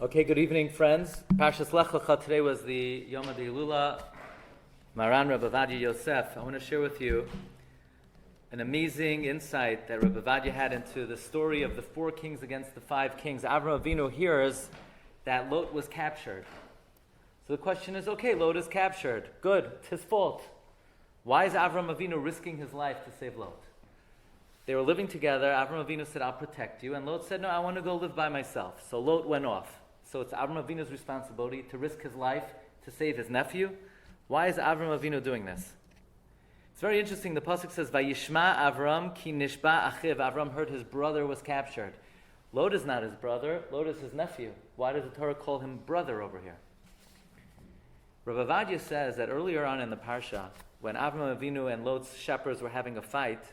Okay, good evening, friends. Parshas Lecha today was the Yom HaDeilula, Maran Rabbi Ovadiah Yosef. I want to share with you an amazing insight that Rabbi Ovadiah had into the story of the 4 kings against the 5 kings. Avraham Avinu hears that Lot was captured. So the question is, okay, Lot is captured. Good, it's his fault. Why is Avraham Avinu risking his life to save Lot? They were living together. Avraham Avinu said, I'll protect you. And Lot said, no, I want to go live by myself. So Lot went off. So it's Avraham Avinu's responsibility to risk his life to save his nephew. Why is Avraham Avinu doing this? It's very interesting. The pasuk says, "Vayishma Avram ki nishba achiv." Avram heard his brother was captured. Lot is not his brother. Lot is his nephew. Why does the Torah call him brother over here? Rabbi Ovadiah says that earlier on in the parsha, when Avraham Avinu and Lot's shepherds were having a fight,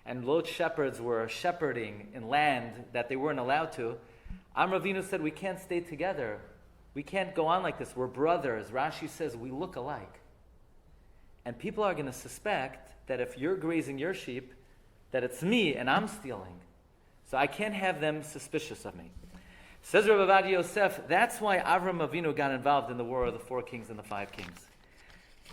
and Lot's shepherds were shepherding in land that they weren't allowed to, Avraham Avinu said, we can't stay together. We can't go on like this. We're brothers. Rashi says we look alike. And people are going to suspect that if you're grazing your sheep, that it's me and I'm stealing. So I can't have them suspicious of me. Says Rabbi Ovadiah Yosef, that's why Avraham Avinu got involved in the war of the 4 kings and the 5 kings.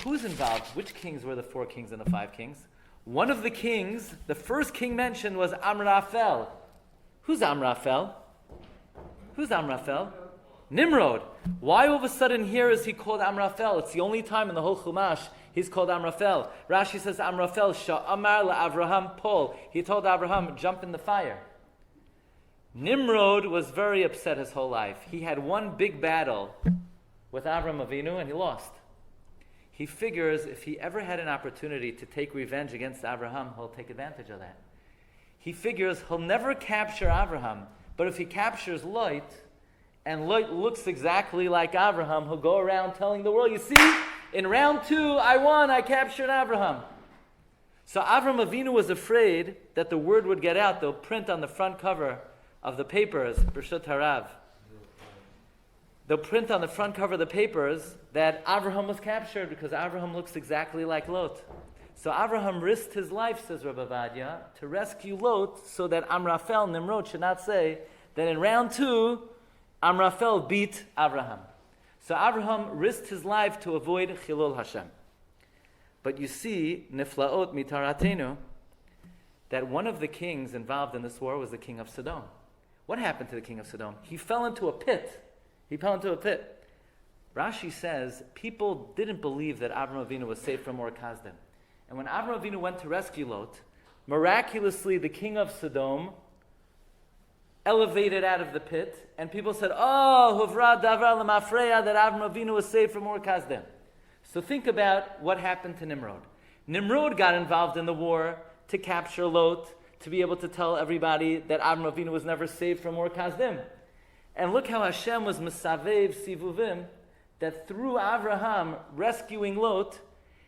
Who's involved? Which kings were the 4 kings and the 5 kings? One of the kings, the first king mentioned was Amraphel. Who's Amraphel? Who's Amraphel? Nimrod. Why all of a sudden here is he called Amraphel? It's the only time in the whole Chumash he's called Amraphel. Rashi says Amraphel, Sha'amar Avraham Pol. He told Avraham, jump in the fire. Nimrod was very upset his whole life. He had one big battle with Avraham Avinu and he lost. He figures if he ever had an opportunity to take revenge against Avraham, he'll take advantage of that. He figures he'll never capture Avraham, but if he captures Lot, and Lot looks exactly like Avraham, he'll go around telling the world, you see, in round 2, I won, I captured Avraham. So Avraham Avinu was afraid that the word would get out. They'll print on the front cover of the papers, B'Shut Harav. They'll print on the front cover of the papers that Avraham was captured because Avraham looks exactly like Lot. So Avraham risked his life, says Rabbi Ovadiah, to rescue Lot so that Amraphel, Nimrod, should not say that in round 2, Amraphel beat Avraham. So Avraham risked his life to avoid Chilul Hashem. But you see, Niflaot Mitaratenu, that one of the kings involved in this war was the king of Sodom. What happened to the king of Sodom? He fell into a pit. Rashi says people didn't believe that Avraham Avinu was saved from Ur Kasdim. And when Avraham Avinu went to rescue Lot, miraculously the king of Sodom elevated out of the pit, and people said, oh, Huvra Davar Lamafreya, that Avraham Avinu was saved from Ur Kasdim. So think about what happened to Nimrod. Nimrod got involved in the war to capture Lot, to be able to tell everybody that Avraham Avinu was never saved from Ur Kasdim. And look how Hashem was Mesavev Sivuvim, that through Avraham rescuing Lot,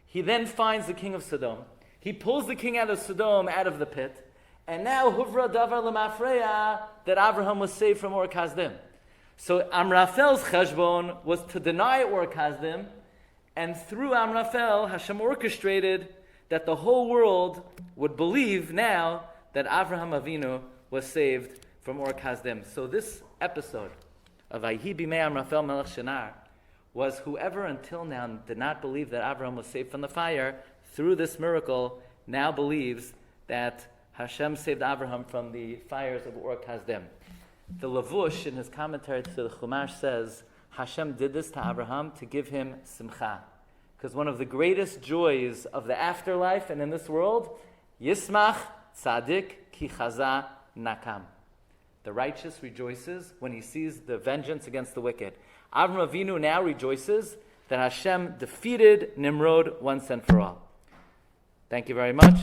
he then finds the king of Sodom. He pulls the king out of Sodom, out of the pit. And now, Huvra Davar Lamafreya, that Avraham was saved from Ur Kasdim. So Amraphel's cheshbon was to deny Ur Kasdim, and through Amraphel, Hashem orchestrated that the whole world would believe now that Avraham Avinu was saved from Ur Kasdim. So this episode of Vayhi Bimei Amraphel Melech Shinar was whoever until now did not believe that Avraham was saved from the fire, through this miracle, now believes that Hashem saved Avraham from the fires of Ur Kasdim. The Lavush, in his commentary to the Chumash, says Hashem did this to Avraham to give him simcha. Because one of the greatest joys of the afterlife and in this world, Yismach Tzadik Ki Chaza Nakam. The righteous rejoices when he sees the vengeance against the wicked. Avraham Avinu now rejoices that Hashem defeated Nimrod once and for all. Thank you very much.